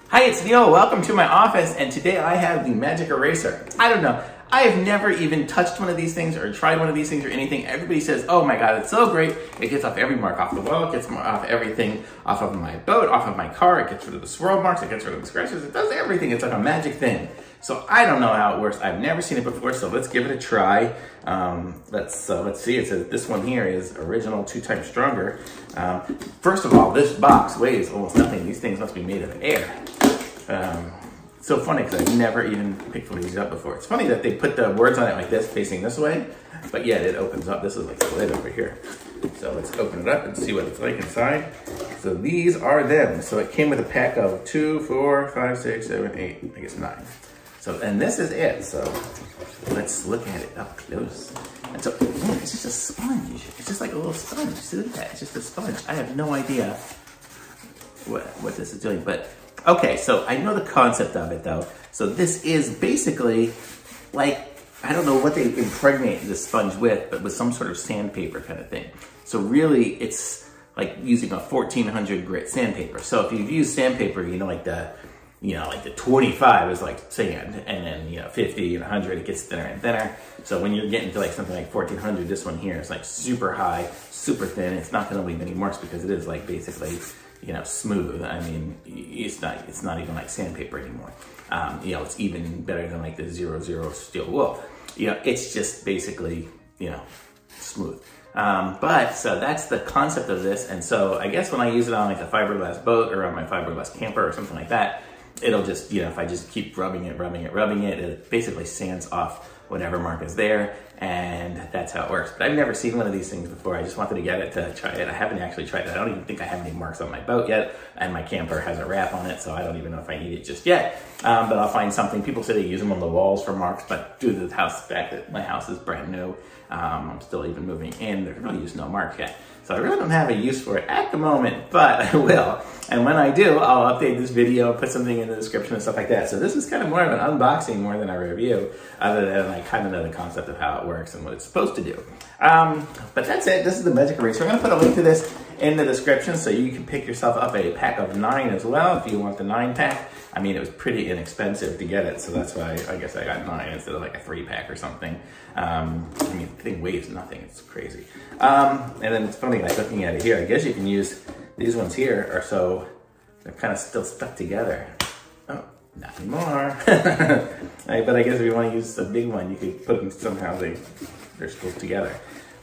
Hi, it's Neil. Welcome to my office, and today I have the magic eraser. I don't know. I have never even touched one of these things or tried one of these things or anything. Everybody says, oh my God, it's so great. It gets off every mark off the wall. It gets off everything off of my boat, off of my car. It gets rid of the swirl marks. It gets rid of the scratches. It does everything. It's like a magic thing. So I don't know how it works. I've never seen it before, so let's give it a try. Let's see. It says this one here is original, 2 times stronger. First of all, this box weighs almost nothing. These things must be made of air. So funny because I've never even picked one of these up before. It's funny that they put the words on it like this, facing this way, but yet it opens up. This is like the lid over here. So let's open it up and see what it's like inside. So these are them. So it came with a pack of 2, 4, 5, 6, 7, 8, I guess 9. So, and this is it. So let's look at it up close. And so, man, it's just a sponge. It's just like a little sponge. See that? It's just a sponge. I have no idea what this is doing, but okay, so I know the concept of it though. So this is basically like, I don't know what they impregnate this sponge with, but with some sort of sandpaper kind of thing. So really it's like using a 1400 grit sandpaper. So if you've used sandpaper, you know, like the 25 is like sand, and then 50 and 100, it gets thinner and thinner. So when you're getting to like something like 1400, this one here is like super high, super thin. It's not gonna leave any marks because it is like basically smooth. I mean, it's not even like sandpaper anymore. It's even better than like the 00 steel wool. It's just basically, smooth. But so that's the concept of this. And so I guess when I use it on like a fiberglass boat or on my fiberglass camper or something like that, it'll just, if I just keep rubbing it, it basically sands off whatever mark is there, and that's how it works. But I've never seen one of these things before. I just wanted to get it to try it. I haven't actually tried it. I don't even think I have any marks on my boat yet, and my camper has a wrap on it, so I don't even know if I need it just yet. But I'll find something. People say they use them on the walls for marks, but due to the fact that my house is brand new, I'm still even moving in, there's really just no marks yet. So I really don't have a use for it at the moment, but I will. And when I do, I'll update this video, put something in the description and stuff like that. So this is kind of more of an unboxing more than a review, other than I kind of know the concept of how it works and what it's supposed to do. But that's it. This is the magic eraser. I'm gonna put a link to this in the description so you can pick yourself up a pack of 9 as well if you want the 9 pack. I mean, it was pretty inexpensive to get it, so that's why I guess I got 9 instead of like a 3-pack or something. I mean, the thing weighs nothing. It's crazy. And then it's funny, like looking at it here, I guess you can use these ones here, or so they're kind of still stuck together. Oh, not anymore. But I guess if you want to use a big one, you could put them somehow, they're still together.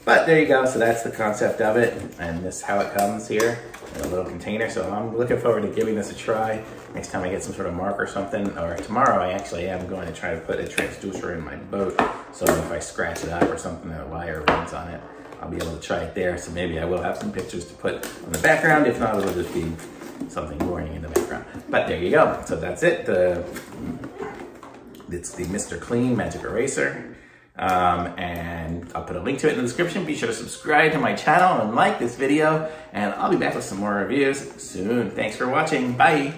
But there you go, so that's the concept of it, and this is how it comes here in a little container. So I'm looking forward to giving this a try next time I get some sort of mark or something, or tomorrow I actually am going to try to put a transducer in my boat, so if I scratch it up or something, the wire runs on it, I'll be able to try it there. So maybe I will have some pictures to put on the background. If not, it'll just be something boring in the background. But there you go, so that's it. It's the Mr. Clean Magic Eraser. And I'll put a link to it in the description. Be sure to subscribe to my channel and like this video, and I'll be back with some more reviews soon. Thanks for watching. Bye.